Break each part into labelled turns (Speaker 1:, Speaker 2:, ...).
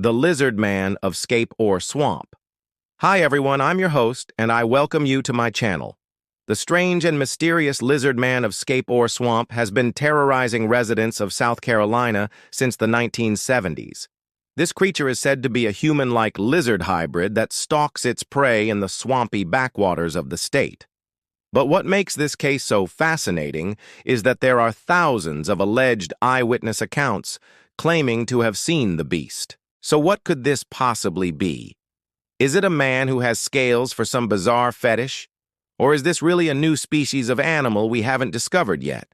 Speaker 1: the Lizard Man of Scape Ore Swamp. Hi everyone, I'm your host, and I welcome you to my channel. The strange and mysterious Lizard Man of Scape Ore Swamp has been terrorizing residents of South Carolina since the 1970s. This creature is said to be a human-like lizard hybrid that stalks its prey in the swampy backwaters of the state. But what makes this case so fascinating is that there are thousands of alleged eyewitness accounts claiming to have seen the beast. So what could this possibly be? Is it a man who has scales for some bizarre fetish? Or is this really a new species of animal we haven't discovered yet?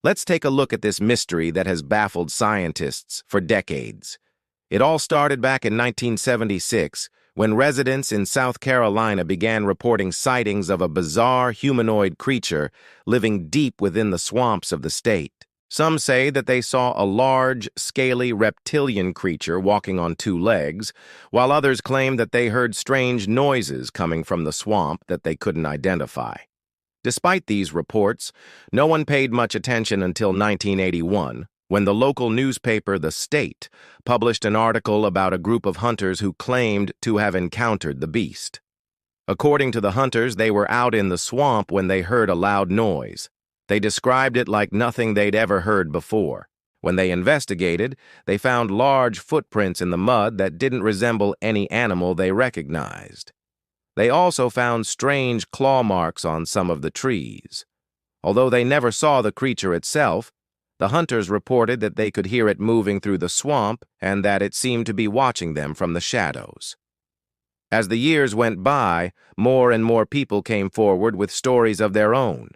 Speaker 1: Let's take a look at this mystery that has baffled scientists for decades. It all started back in 1976, when residents in South Carolina began reporting sightings of a bizarre humanoid creature living deep within the swamps of the state. Some say that they saw a large, scaly reptilian creature walking on two legs, while others claim that they heard strange noises coming from the swamp that they couldn't identify. Despite these reports, no one paid much attention until 1981, when the local newspaper The State published an article about a group of hunters who claimed to have encountered the beast. According to the hunters, they were out in the swamp when they heard a loud noise. They described it like nothing they'd ever heard before. When they investigated, they found large footprints in the mud that didn't resemble any animal they recognized. They also found strange claw marks on some of the trees. Although they never saw the creature itself, the hunters reported that they could hear it moving through the swamp and that it seemed to be watching them from the shadows. As the years went by, more and more people came forward with stories of their own.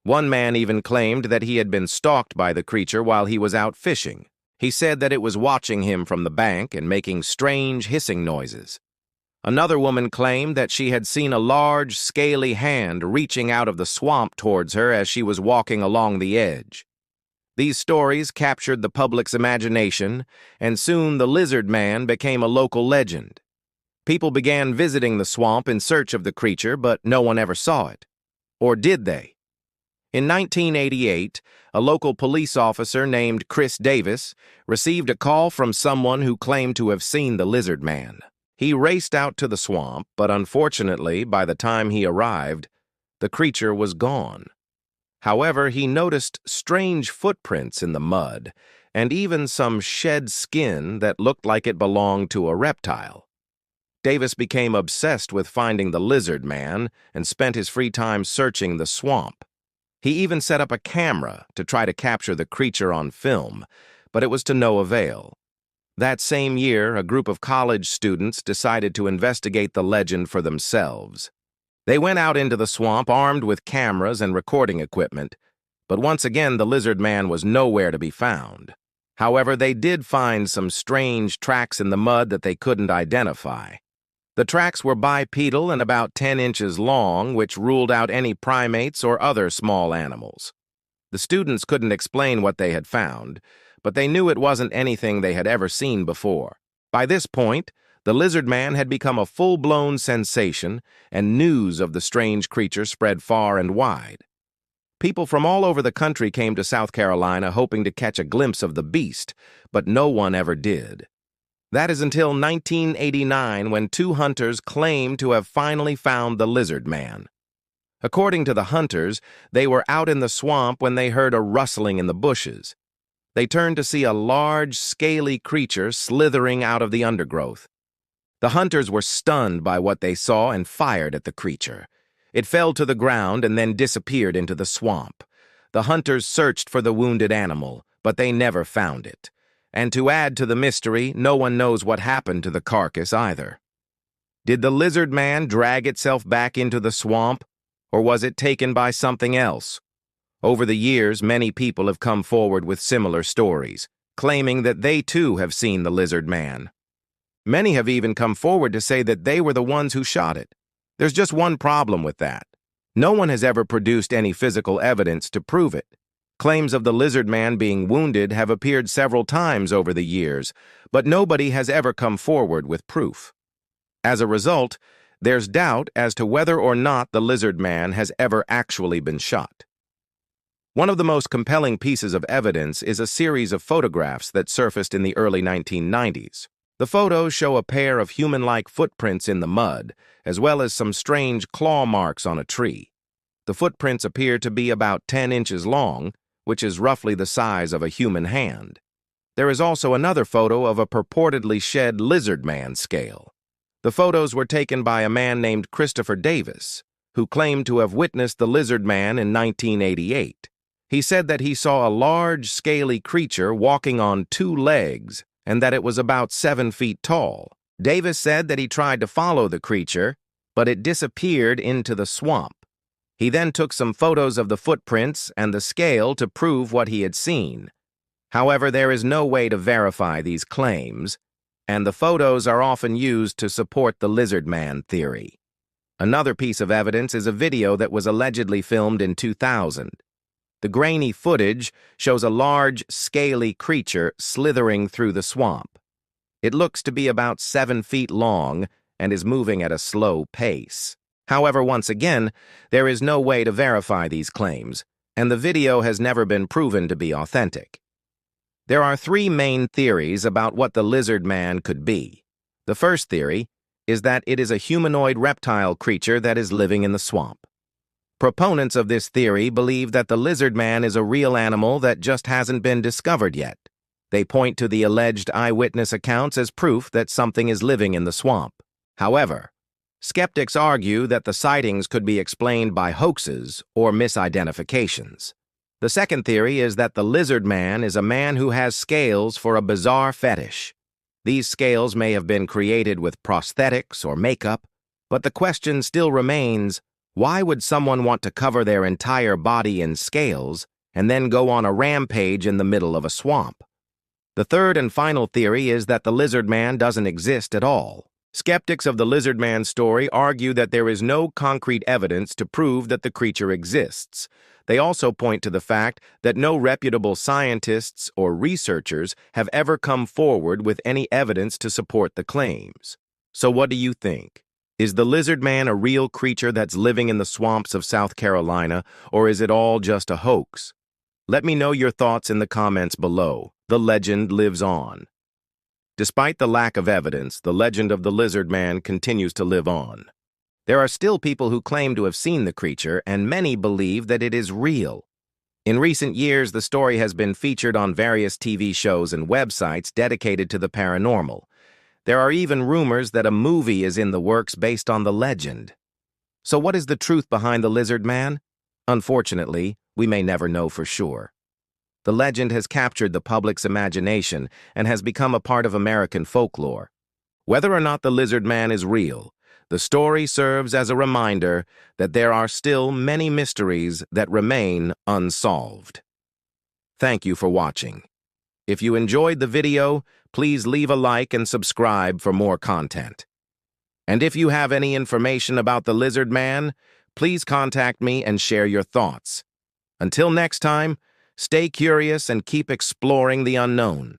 Speaker 1: One man even claimed that he had been stalked by the creature while he was out fishing. He said that it was watching him from the bank and making strange hissing noises. Another woman claimed that she had seen a large, scaly hand reaching out of the swamp towards her as she was walking along the edge. These stories captured the public's imagination, and soon the Lizard Man became a local legend. People began visiting the swamp in search of the creature, but no one ever saw it. Or did they? In 1988, a local police officer named Chris Davis received a call from someone who claimed to have seen the Lizard Man. He raced out to the swamp, but unfortunately, by the time he arrived, the creature was gone. However, he noticed strange footprints in the mud and even some shed skin that looked like it belonged to a reptile. Davis became obsessed with finding the Lizard Man and spent his free time searching the swamp. He even set up a camera to try to capture the creature on film, but it was to no avail. That same year, a group of college students decided to investigate the legend for themselves. They went out into the swamp armed with cameras and recording equipment, but once again the Lizard Man was nowhere to be found. However, they did find some strange tracks in the mud that they couldn't identify. The tracks were bipedal and about 10 inches long, which ruled out any primates or other small animals. The students couldn't explain what they had found, but they knew it wasn't anything they had ever seen before. By this point, the Lizard Man had become a full-blown sensation, and news of the strange creature spread far and wide. People from all over the country came to South Carolina hoping to catch a glimpse of the beast, but no one ever did. That is until 1989, when two hunters claimed to have finally found the Lizard Man. According to the hunters, they were out in the swamp when they heard a rustling in the bushes. They turned to see a large, scaly creature slithering out of the undergrowth. The hunters were stunned by what they saw and fired at the creature. It fell to the ground and then disappeared into the swamp. The hunters searched for the wounded animal, but they never found it. And to add to the mystery, no one knows what happened to the carcass either. Did the Lizard Man drag itself back into the swamp, or was it taken by something else? Over the years, many people have come forward with similar stories, claiming that they too have seen the Lizard Man. Many have even come forward to say that they were the ones who shot it. There's just one problem with that. No one has ever produced any physical evidence to prove it. Claims of the Lizard Man being wounded have appeared several times over the years, but nobody has ever come forward with proof. As a result, there's doubt as to whether or not the Lizard Man has ever actually been shot. One of the most compelling pieces of evidence is a series of photographs that surfaced in the early 1990s. The photos show a pair of human-like footprints in the mud, as well as some strange claw marks on a tree. The footprints appear to be about 10 inches long, which is roughly the size of a human hand. There is also another photo of a purportedly shed lizard man scale. The photos were taken by a man named Christopher Davis, who claimed to have witnessed the lizard man in 1988. He said that he saw a large, scaly creature walking on 2 legs and that it was about 7 feet tall. Davis said that he tried to follow the creature, but it disappeared into the swamp. He then took some photos of the footprints and the scale to prove what he had seen. However, there is no way to verify these claims, and the photos are often used to support the lizard man theory. Another piece of evidence is a video that was allegedly filmed in 2000. The grainy footage shows a large, scaly creature slithering through the swamp. It looks to be about 7 feet long and is moving at a slow pace. However, once again, there is no way to verify these claims, and the video has never been proven to be authentic. There are 3 main theories about what the lizard man could be. The first theory is that it is a humanoid reptile creature that is living in the swamp. Proponents of this theory believe that the lizard man is a real animal that just hasn't been discovered yet. They point to the alleged eyewitness accounts as proof that something is living in the swamp. However, skeptics argue that the sightings could be explained by hoaxes or misidentifications. The second theory is that the lizard man is a man who has scales for a bizarre fetish. These scales may have been created with prosthetics or makeup, but the question still remains, why would someone want to cover their entire body in scales and then go on a rampage in the middle of a swamp? The third and final theory is that the lizard man doesn't exist at all. Skeptics of the lizard man story argue that there is no concrete evidence to prove that the creature exists. They also point to the fact that no reputable scientists or researchers have ever come forward with any evidence to support the claims. So what do you think? Is the lizard man a real creature that's living in the swamps of South Carolina, or is it all just a hoax? Let me know your thoughts in the comments below. The legend lives on. Despite the lack of evidence, the legend of the lizard man continues to live on. There are still people who claim to have seen the creature, and many believe that it is real. In recent years, the story has been featured on various TV shows and websites dedicated to the paranormal. There are even rumors that a movie is in the works based on the legend. So what is the truth behind the lizard man? Unfortunately, we may never know for sure. The legend has captured the public's imagination and has become a part of American folklore. Whether or not the lizard man is real, the story serves as a reminder that there are still many mysteries that remain unsolved. Thank you for watching. If you enjoyed the video, please leave a like and subscribe for more content. And if you have any information about the lizard man, please contact me and share your thoughts. Until next time, stay curious and keep exploring the unknown.